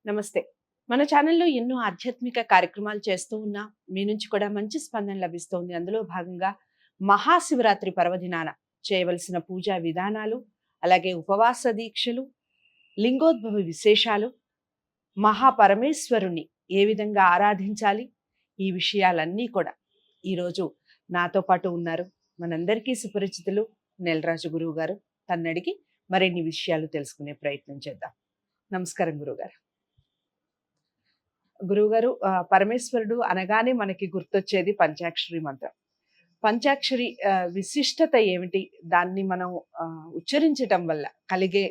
నమస్తే. మన ఛానల్‌లో ఎన్నో ఆధ్యాత్మిక కార్యక్రమాలు చేస్తూ ఉన్నాం. మీ నుంచి కూడా మంచి స్పందన లభిస్తోంది. అందులో భాగంగా మహాశివరాత్రి పర్వదినాన చేయవలసిన పూజా విధానాలు, అలాగే ఉపవాస దీక్షలు, లింగోద్భవ విశేషాలు, మహాపరమేశ్వరుణ్ణి ఏ విధంగా ఆరాధించాలి, ఈ విషయాలన్నీ కూడా ఈరోజు నాతో పాటు ఉన్నారు. మనందరికీ సుపరిచితులు నెలరాజు గురువు గారు. తన్నడిగి మరిన్ని విషయాలు తెలుసుకునే ప్రయత్నం చేద్దాం. నమస్కారం గురువుగారు. గురువుగారు, పరమేశ్వరుడు అనగానే మనకి గుర్తొచ్చేది పంచాక్షరి మంత్రం. పంచాక్షరి విశిష్టత ఏమిటి? దాన్ని మనం ఉచ్చరించటం వల్ల కలిగే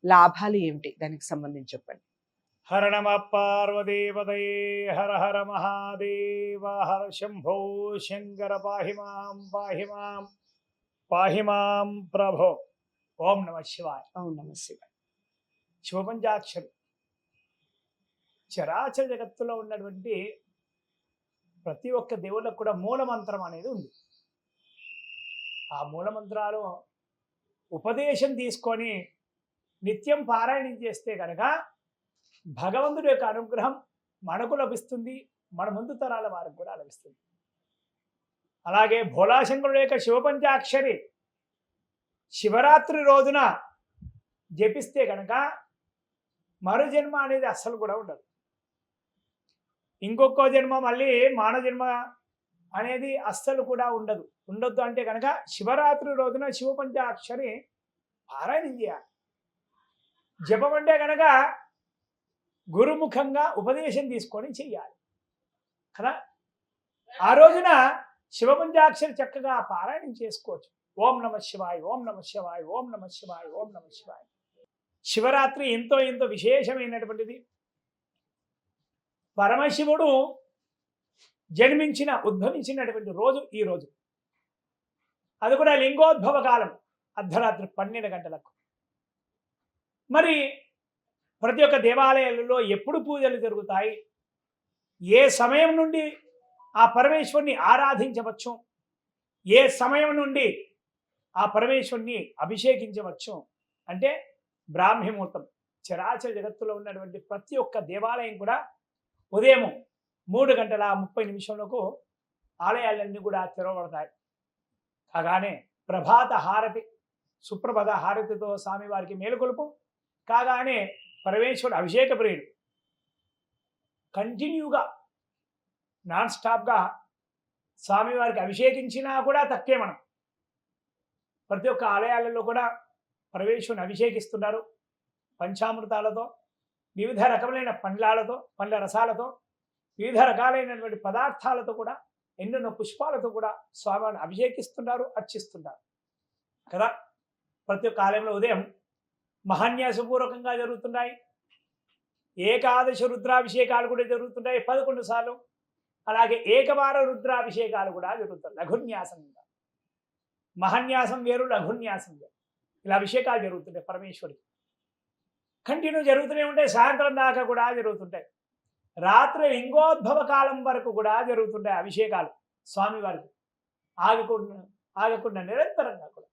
లాభాలు ఏమిటి? దానికి సంబంధించి చెప్పండి. హర నమ పార్వదేవతయే హర హర మహాదేవ హర శంభో శంకర పాహి మాం ప్రభో. ఓం నమ శివాయ. ఓం నమ శివాయ. శివపంచాక్షరి చరాచర జగత్తులో ఉన్నటువంటి ప్రతి ఒక్క దేవుళ్ళకు కూడా మూలమంత్రం అనేది ఉంది. ఆ మూలమంత్రాలు ఉపదేశం తీసుకొని నిత్యం పారాయణం చేస్తే కనుక భగవంతుడి యొక్క అనుగ్రహం మనకు లభిస్తుంది, మన ముందు తరాల వారికి కూడా లభిస్తుంది. అలాగే భోళాశంకరుడు యొక్క శివపంచాక్షరి శివరాత్రి రోజున జపిస్తే కనుక మరు జన్మ అనేది అస్సలు కూడా ఉండదు. ఇంకొక జన్మ మళ్ళీ మానవ జన్మ అనేది అస్సలు కూడా ఉండొద్దు అంటే కనుక శివరాత్రి రోజున శివపంచాక్షరి పారాయణం చేయాలి. జపం అంటే కనుక గురుముఖంగా ఉపదేశం తీసుకొని చెయ్యాలి కదా. ఆ రోజున శివపంచాక్షరి చక్కగా పారాయణం చేసుకోవచ్చు. ఓం నమ శివాయ, ఓం నమ శివాయ, ఓం నమ శివాయ, ఓం నమ శివాయ. శివరాత్రి ఎంతో విశేషమైనటువంటిది. పరమశివుడు ఉద్భవించినటువంటి రోజు ఈ రోజు. అది కూడా లింగోద్భవ కాలం, అర్ధరాత్రి 12 గంటలకు. మరి ప్రతి ఒక్క దేవాలయాలలో ఎప్పుడు పూజలు జరుగుతాయి, ఏ సమయం నుండి ఆ పరమేశ్వరుని ఆరాధించవచ్చు, ఏ సమయం నుండి ఆ పరమేశ్వరుని అభిషేకించవచ్చు అంటే బ్రాహ్మీముహూర్తం. చరాచర జగత్తులో ఉన్నటువంటి ప్రతి ఒక్క దేవాలయం కూడా ఉదయం 3:30 ఆలయాలన్నీ కూడా తెరవబడతాయి. కాగానే ప్రభాత హారతి, సుప్రభాత హారతితో స్వామివారికి మేలుకొలుపు కాగానే పరమేశ్వరుడు అభిషేక ప్రియుడు. కంటిన్యూగా నాన్ స్టాప్గా స్వామివారికి అభిషేకించినా కూడా తక్కువే. మనం ప్రతి ఒక్క ఆలయాలలో కూడా పరమేశ్వరుని అభిషేకిస్తున్నారు. పంచామృతాలతో, వివిధ రకములైన పండ్ల రసాలతో, వివిధ రకాలైనటువంటి పదార్థాలతో కూడా, ఎన్నెన్నో పుష్పాలతో కూడా స్వామిని అభిషేకిస్తున్నారు, అర్చిస్తున్నారు కదా. ప్రతి ఒక్క ఆలయంలో ఉదయం మహాన్యాసపూర్వకంగా జరుగుతున్నాయి. ఏకాదశి రుద్రాభిషేకాలు కూడా జరుగుతున్నాయి 11 సార్లు. అలాగే ఏకవార రుద్రాభిషేకాలు కూడా జరుగుతాయి లఘున్యాసంగా. మహాన్యాసం వేరు, లఘున్యాసం వేరు. ఇలా అభిషేకాలు జరుగుతుంటాయి పరమేశ్వరికి. కంటిన్యూ జరుగుతూనే ఉంటాయి. సాయంత్రం దాకా కూడా జరుగుతుంటాయి. రాత్రి లింగోద్భవ కాలం వరకు కూడా జరుగుతుంటాయి అభిషేకాలు స్వామివారికి. ఆగకుండా నిరంతరంగా కూడా.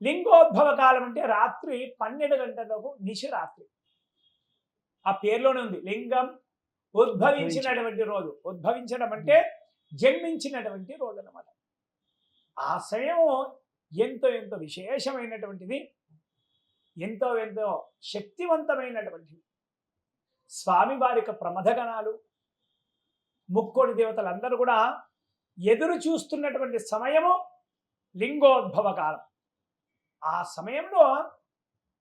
లింగోద్భవ కాలం అంటే రాత్రి 12 గంటలకు నిశిరాత్రి. ఆ పేర్లోనే ఉంది, లింగం ఉద్భవించినటువంటి రోజు. ఉద్భవించడం అంటే జన్మించినటువంటి రోజు అన్నమాట. ఆ సమయం ఎంతో విశేషమైనటువంటిది, ఎంతో శక్తివంతమైనటువంటిది. స్వామివారి యొక్క ప్రమథగణాలు, ముక్కోడి దేవతలందరూ కూడా ఎదురు చూస్తున్నటువంటి సమయము లింగోద్భవ కాలం. ఆ సమయంలో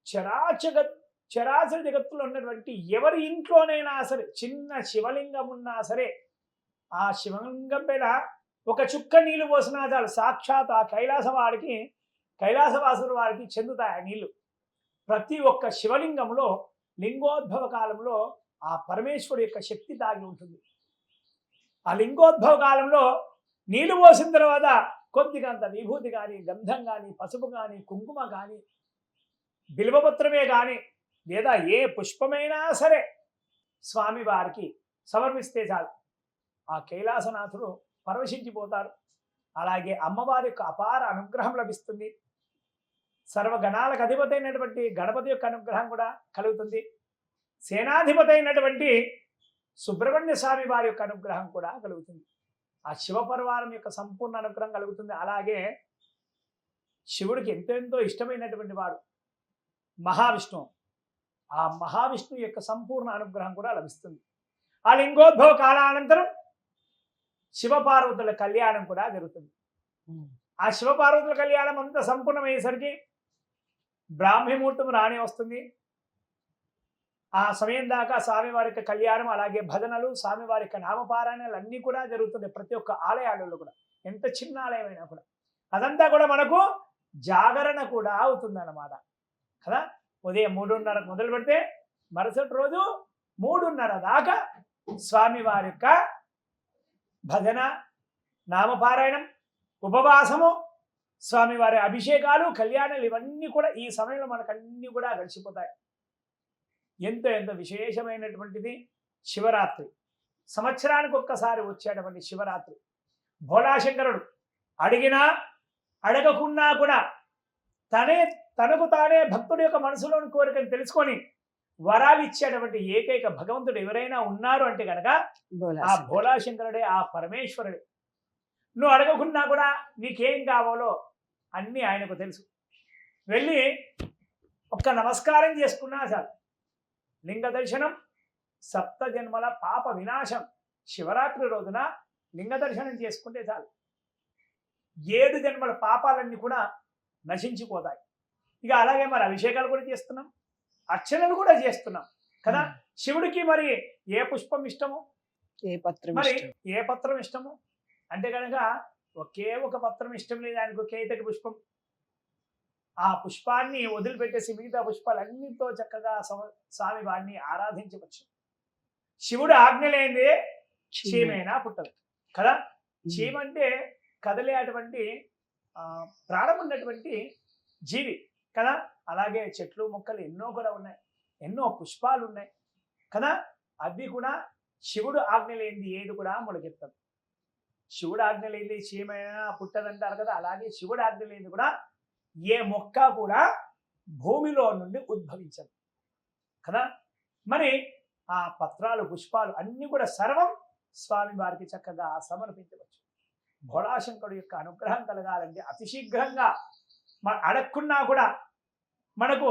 చరాచర జగత్తులో ఉన్నటువంటి ఎవరి ఇంట్లోనైనా సరే చిన్న శివలింగం ఉన్నా సరే, ఆ శివలింగం పైన ఒక చుక్క నీళ్లు పోసినా చాలు, సాక్షాత్ ఆ కైలాసవాసుల వారికి చెందుతాయి ఆ నీళ్లు. ప్రతి ఒక్క శివలింగంలో లింగోద్భవ కాలంలో ఆ పరమేశ్వరుడు యొక్క శక్తి దాగి ఉంటుంది. ఆ లింగోద్భవ కాలంలో నీళ్లు పోసిన తర్వాత కొద్దిగంత విభూతి కానీ, గంధం కానీ, పసుపు కానీ, కుంకుమ కానీ, బిల్వపత్రమే కానీ, లేదా ఏ పుష్పమైనా సరే స్వామివారికి సమర్పిస్తే చాలు, ఆ కైలాసనాథుడు పరవశించిపోతారు. అలాగే అమ్మవారి యొక్క అపార అనుగ్రహం లభిస్తుంది. సర్వగణాలకు అధిపతి అయినటువంటి గణపతి యొక్క అనుగ్రహం కూడా కలుగుతుంది. సేనాధిపతి అయినటువంటి సుబ్రహ్మణ్య స్వామి వారి యొక్క అనుగ్రహం కూడా కలుగుతుంది. ఆ శివపరివారం యొక్క సంపూర్ణ అనుగ్రహం కలుగుతుంది. అలాగే శివుడికి ఎంతో ఇష్టమైనటువంటి వాడు మహావిష్ణువు. ఆ మహావిష్ణువు యొక్క సంపూర్ణ అనుగ్రహం కూడా లభిస్తుంది. ఆ లింగోద్భవ కాలానంతరం శివపార్వతుల కళ్యాణం కూడా జరుగుతుంది. ఆ శివపార్వతుల కళ్యాణం అంతా సంపూర్ణమయ్యేసరికి బ్రాహ్మీముహూర్తం రాని వస్తుంది. ఆ సమయం దాకా స్వామివారి యొక్క కళ్యాణం, అలాగే భజనలు, స్వామివారి యొక్క నామపారాయణలు అన్నీ కూడా జరుగుతుంది. ప్రతి ఒక్క ఆలయాలలో కూడా, ఎంత చిన్న ఆలయమైనా కూడా అదంతా కూడా మనకు జాగరణ కూడా అవుతుంది అన్నమాట కదా. ఉదయం 3:30 మొదలు పెడితే మరుసటి రోజు 3:30 దాకా స్వామివారి యొక్క భజన, నామపారాయణం, ఉపవాసము, స్వామివారి అభిషేకాలు, కళ్యాణాలు ఇవన్నీ కూడా ఈ సమయంలో మనకు అన్నీ కూడా గడిచిపోతాయి. ఎంతో విశేషమైనటువంటిది శివరాత్రి. సంవత్సరానికి ఒక్కసారి వచ్చేటువంటి శివరాత్రి. భోళాశంకరుడు అడిగినా అడగకున్నా కూడా తనకు తానే భక్తుడి యొక్క మనసులోని కోరికను తెలుసుకొని వరాలు ఇచ్చేటువంటి ఏకైక భగవంతుడు ఎవరైనా ఉన్నారు అంటే కనుక ఆ భోళాశంకరుడే, ఆ పరమేశ్వరుడే. నువ్వు అడగకున్నా కూడా నీకేం కావాలో అన్నీ ఆయనకు తెలుసు. వెళ్ళి ఒక్క నమస్కారం చేసుకున్నా చాలు. లింగ దర్శనం 7 జన్మల పాప వినాశం. శివరాత్రి రోజున లింగ దర్శనం చేసుకుంటే చాలు 7 జన్మల పాపాలన్నీ కూడా నశించిపోతాయి. ఇక అలాగే మరి అభిషేకాలు కూడా చేస్తున్నాం, అర్చనలు కూడా చేస్తున్నాం కదా. శివుడికి మరి ఏ పుష్పం ఇష్టము, ఏ పత్రం ఇష్టము అంటే కనుక ఒకే ఒక పత్రం ఇష్టం లేదు ఆయనకు, కేతకి పుష్పం. ఆ పుష్పాన్ని వదిలిపెట్టేసి మిగతా పుష్పాలన్నింటితో చక్కగా స్వామి వారిని ఆరాధించవచ్చు. శివుడు ఆజ్ఞ లేనిదే చీమైనా పుట్టదు కదా. చీమ అంటే కదిలే అటువంటి ప్రాణం ఉన్నటువంటి జీవి కదా. అలాగే చెట్లు మొక్కలు ఎన్నో కూడా ఉన్నాయి, ఎన్నో పుష్పాలు ఉన్నాయి కదా. అవి కూడా శివుడు ఆజ్ఞ లేనిది ఏది కూడా మొలకెత్తదు. శివుడు ఆజ్ఞ లేనిది చీమైనా పుట్టదంటారు కదా. అలాగే శివుడు ఆజ్ఞ లేనిది కూడా ఏ మొక్క కూడా భూమిలో నుండి ఉద్భవించదు కదా. మరి ఆ పత్రాలు, పుష్పాలు అన్నీ కూడా సర్వం స్వామి వారికి చక్కగా సమర్పించవచ్చు. భోళాశంకరుడు యొక్క అనుగ్రహం కలగాలంటే అతి శీఘ్రంగా అడగకున్నా కూడా మనకు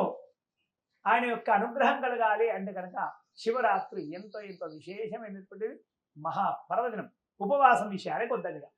ఆయన యొక్క అనుగ్రహం కలగాలి అంటే కనుక శివరాత్రి ఎంతో విశేషమైనటువంటిది, మహాపర్వదినం. ఉపవాసం విషయానికి వద్దగా